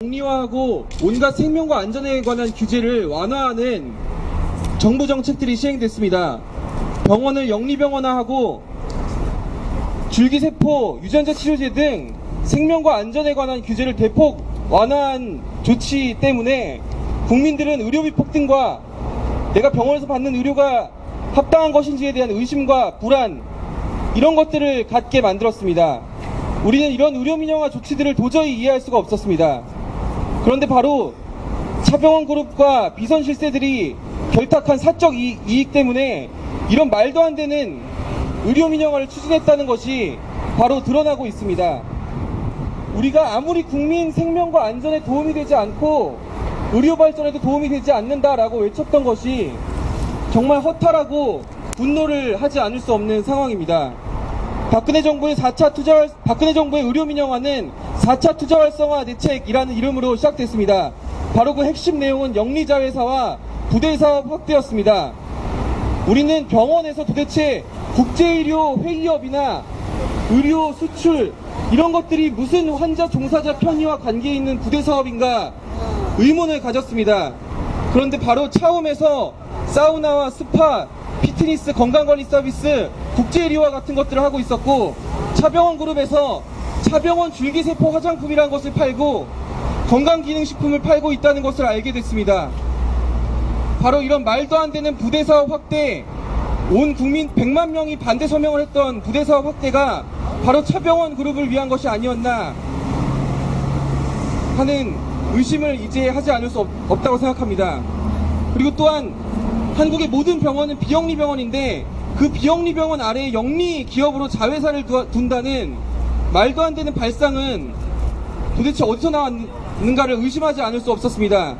정리화하고 온갖 생명과 안전에 관한 규제를 완화하는 정부 정책들이 시행됐습니다. 병원을 영리병원화하고 줄기세포, 유전자 치료제 등 생명과 안전에 관한 규제를 대폭 완화한 조치 때문에 국민들은 의료비 폭등과 내가 병원에서 받는 의료가 합당한 것인지에 대한 의심과 불안, 이런 것들을 갖게 만들었습니다. 우리는 이런 의료민영화 조치들을 도저히 이해할 수가 없었습니다. 그런데 바로 차병원 그룹과 비선 실세들이 결탁한 사적 이익 때문에 이런 말도 안 되는 의료민영화를 추진했다는 것이 바로 드러나고 있습니다. 우리가 아무리 국민 생명과 안전에 도움이 되지 않고 의료 발전에도 도움이 되지 않는다라고 외쳤던 것이 정말 허탈하고 분노를 하지 않을 수 없는 상황입니다. 박근혜 정부의 의료민영화는 4차 투자 활성화 대책이라는 이름으로 시작됐습니다. 바로 그 핵심 내용은 영리자회사와 부대사업 확대였습니다. 우리는 병원에서 도대체 국제의료 회의업이나 의료 수출 이런 것들이 무슨 환자 종사자 편의와 관계에 있는 부대사업인가 의문을 가졌습니다. 그런데 바로 차움에서 사우나와 스파, 피트니스, 건강관리 서비스, 국제의료와 같은 것들을 하고 있었고, 차병원 그룹에서 차병원 줄기세포 화장품이라는 것을 팔고 건강기능식품을 팔고 있다는 것을 알게 됐습니다. 바로 이런 말도 안 되는 부대사업 확대, 온 국민 100만 명이 반대 서명을 했던 부대사업 확대가 바로 차병원 그룹을 위한 것이 아니었나 하는 의심을 이제 하지 않을 수 없다고 생각합니다. 그리고 또한 한국의 모든 병원은 비영리 병원인데 그 비영리 병원 아래에 영리 기업으로 자회사를 둔다는 말도 안 되는 발상은 도대체 어디서 나왔는가를 의심하지 않을 수 없었습니다.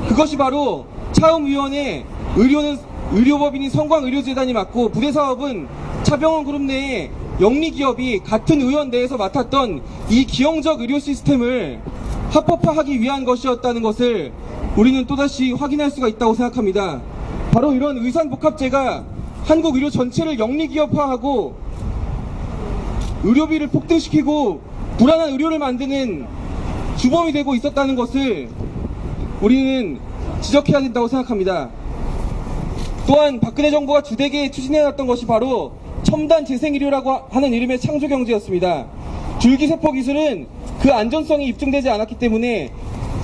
그것이 바로 차움위원회, 의료는 의료법인인 성광의료재단이 맡고 부대사업은 차병원 그룹 내에 영리기업이 같은 의원 내에서 맡았던 이 기형적 의료 시스템을 합법화하기 위한 것이었다는 것을 우리는 또다시 확인할 수가 있다고 생각합니다. 바로 이런 의산복합제가 한국 의료 전체를 영리기업화하고 의료비를 폭등시키고 불안한 의료를 만드는 주범이 되고 있었다는 것을 우리는 지적해야 된다고 생각합니다. 또한 박근혜 정부가 주되게 추진해왔던 것이 바로 첨단 재생의료라고 하는 이름의 창조경제였습니다. 줄기세포 기술은 그 안전성이 입증되지 않았기 때문에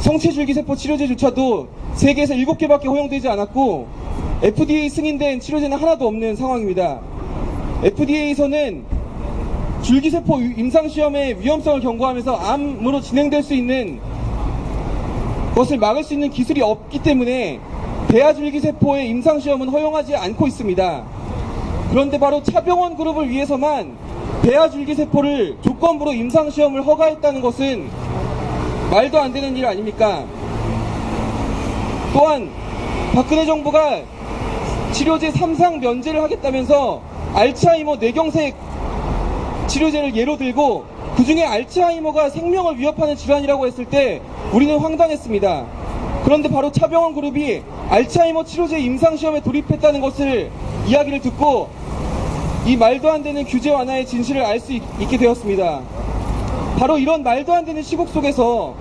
성체줄기세포 치료제조차도 세계에서 7개밖에 허용되지 않았고 FDA 승인된 치료제는 하나도 없는 상황입니다. FDA에서는 줄기세포 임상시험의 위험성을 경고하면서 암으로 진행될 수 있는 것을 막을 수 있는 기술이 없기 때문에 대하줄기세포의 임상시험은 허용하지 않고 있습니다. 그런데 바로 차병원 그룹을 위해서만 대하줄기세포를 조건부로 임상시험을 허가했다는 것은 말도 안 되는 일 아닙니까? 또한 박근혜 정부가 치료제 3상 면제를 하겠다면서 알츠하이머 뇌경색 치료제를 예로 들고 그 중에 알츠하이머가 생명을 위협하는 질환이라고 했을 때 우리는 황당했습니다. 그런데 바로 차병원 그룹이 알츠하이머 치료제 임상시험에 돌입했다는 것을 이야기를 듣고 이 말도 안 되는 규제 완화의 진실을 알 수 있게 되었습니다. 바로 이런 말도 안 되는 시국 속에서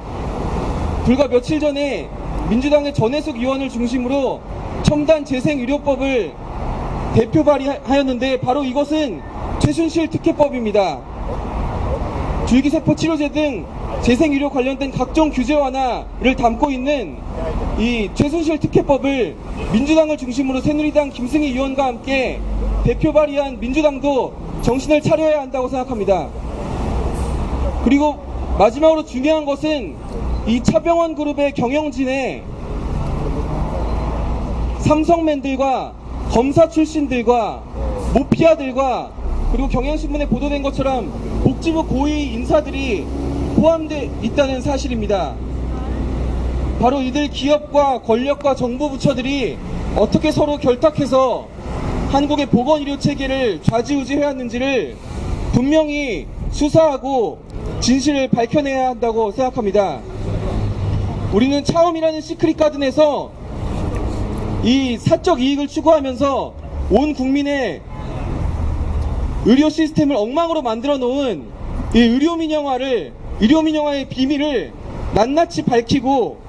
불과 며칠 전에 민주당의 전해숙 의원을 중심으로 첨단 재생의료법을 대표 발의하였는데 바로 이것은 최순실 특혜법입니다. 줄기세포 치료제 등 재생의료 관련된 각종 규제 완화를 담고 있는 이 최순실 특혜법을 민주당을 중심으로 새누리당 김승희 의원과 함께 대표 발의한 민주당도 정신을 차려야 한다고 생각합니다. 그리고 마지막으로 중요한 것은 이 차병원 그룹의 경영진에 삼성맨들과 검사 출신들과 모피아들과 그리고 경향신문에 보도된 것처럼 복지부 고위 인사들이 포함되어 있다는 사실입니다. 바로 이들 기업과 권력과 정부 부처들이 어떻게 서로 결탁해서 한국의 보건의료 체계를 좌지우지해왔는지를 분명히 수사하고 진실을 밝혀내야 한다고 생각합니다. 우리는 차움이라는 시크릿 가든에서 이 사적 이익을 추구하면서 온 국민의 의료 시스템을 엉망으로 만들어 놓은 이 의료 민영화의 비밀을 낱낱이 밝히고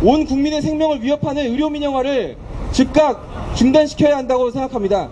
온 국민의 생명을 위협하는 의료민영화를 즉각 중단시켜야 한다고 생각합니다.